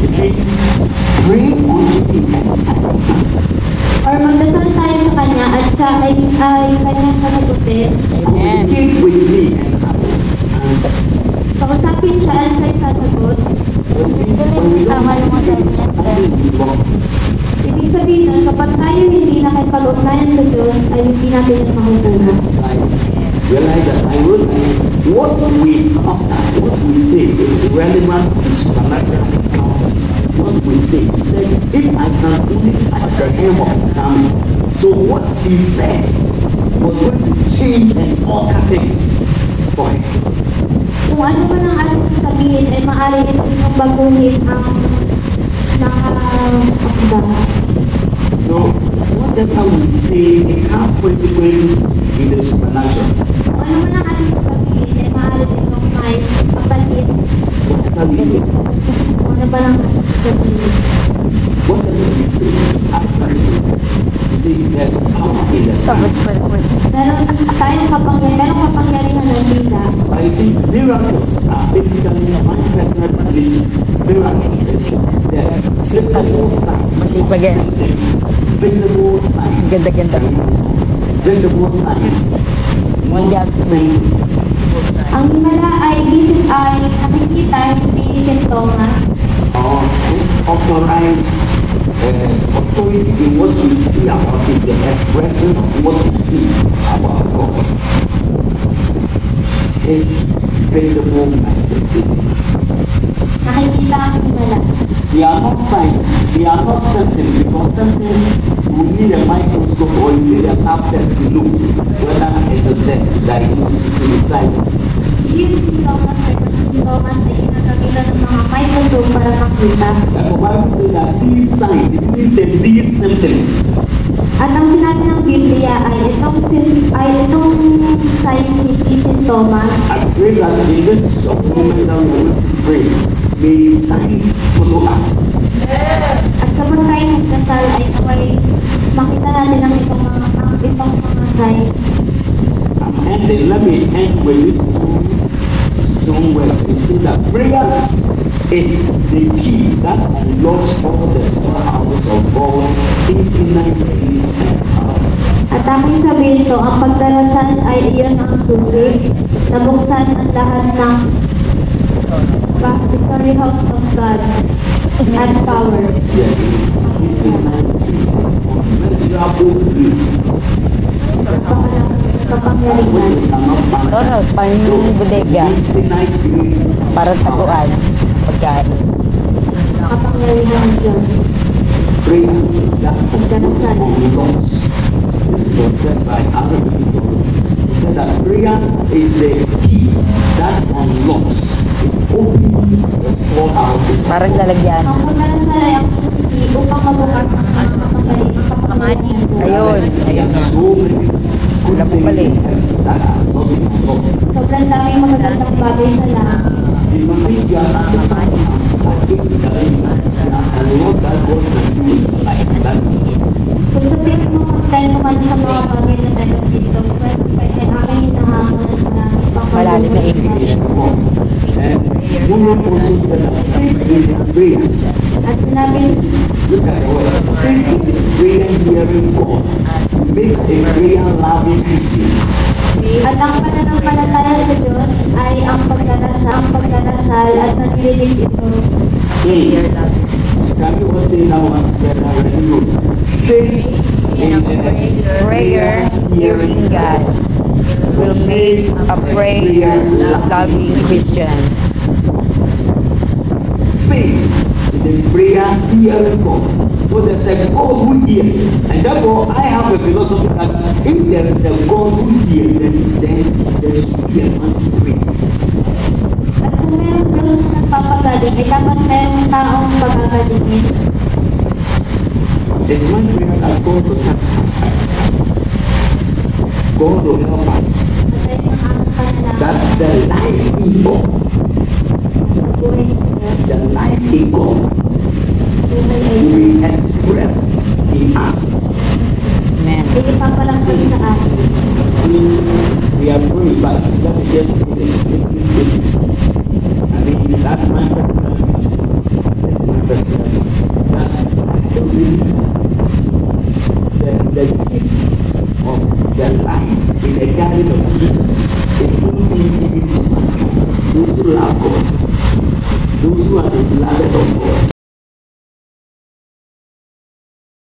It means pray unto him and I will answer. Or magdasal tayo sa Kanya at siya ay Kanyang sasagutin. Amen. Communicate with me and I will answer. Kausapin siya at siya ay sasagot. When we don't communicate, something will be wrong. Ibig sabihin nun, kapag tayo hindi nakipag-ugnayan sa Diyos, ay hindi natin yung makukuha. Realize that what we utter, what we say is relevant to supernatural encounters. What we say, said, if I can only touch the hem of his garment. So what she said was going to change and alter things for her. Kung ano man ang ating sasabihin, ay maaari itong baguhin ang nakakakda. So whatever we say, it has consequences in the supernatural. Kung ano man ang ating sasabihin, ay maaari itong may kapalit. Whatever we say, Kung ano ba lang ating sasabihin. whatever we say, has consequences. You see, there's power in the tongue. Meron tayong kapangyarihan ng dila. But you see, miracles are basically my personal tradition. Miracles is the visible signs. Masipag yan. Visible signs. Ganda-ganda. Visible signs. One job. Senses. Ang himala ay nakikita, hindi sintomas. This authorized authority in what we see about it, the expression of what we see about God. Is visible manifestation. Nakikita ang himala. They are not signs, they are not symptoms, because symptoms you need a microscope or you need a lab test to look whether it is there to diagnose, to decide. Hindi yung sintomas ay sintomas ay ginagamitan ng mga microscope para makita. Therefore, Bible says that these signs, it means that these symptoms At ang sinabi ng Biblia ay itong signs, hindi sintomas. I pray that in this moment that we are going to pray, may signs follow us. At kapag tayo nagdasal ay naway makita natin ang itong mga signs. And then let me end with these two strong words. It says that prayer is the key that unlocks all the storehouses of God's infinite grace and power. At aking sabihin to, ang pagdarasal ay iyon ang susi na buksan ang lahat ng storehouse of God and power. Yeah, it's infinite grace and power. Immeasurable grace. Kapangyarihan. Which we cannot find. Storehouse, parang yung bodega. It's infinite grace and Para power. taguan. Pagkain. Kapangyarihan ng Diyos. Prayer that unlocks. This was said by other people. He said that prayer is the key that unlocks. It opens the storehouses. Parang lalagyan. Ang pagdarasal ay ang susi upang mabukas ang kapangyarihan ko. Ayun. There Ayun. are so many good things in heaven that has not been unlocked. Sobrang daming magagandang bagay sa langit. The moment you are satisfied, I think that and what that God can do like that is. Kung sa tingin mo content naman sa mga bagay na tayo dito, kasi kaya aking hinahamon at maraming pang Malalim na English. And women also said that faith in prayer. At sinabi, Look at the word. Faith in prayer hearing God. Make a prayer loving Christian. at ang pananampalataya sa Diyos ay ang pagdarasal at nagdidinig ito. Can you all say that one together? Very good. Faith in Prayer, hearing God, will make a prayer loving Christian. Faith in the prayer hearing God. So there's a God who hears. And therefore I have a philosophy that if there is a God who hears, then there should be a man to pray. At kung mayroong Diyos na nagpapagaling, ay dapat mayroong taong pagagalingin. It's my prayer that God will help us. God will help us. At ay ang aming panalangin That the life in God, sa buhay ng Diyos, the life in God buhay ay will be expressed in us. Amen. ay ipapalangkin sa atin. See, we are praying, but let me just say this. I mean, that's my personal. That's my verse 7, that I still believe the gift of the life in the Garden of Eden is still being given to mankind. Those who love God, those who are the beloved of God.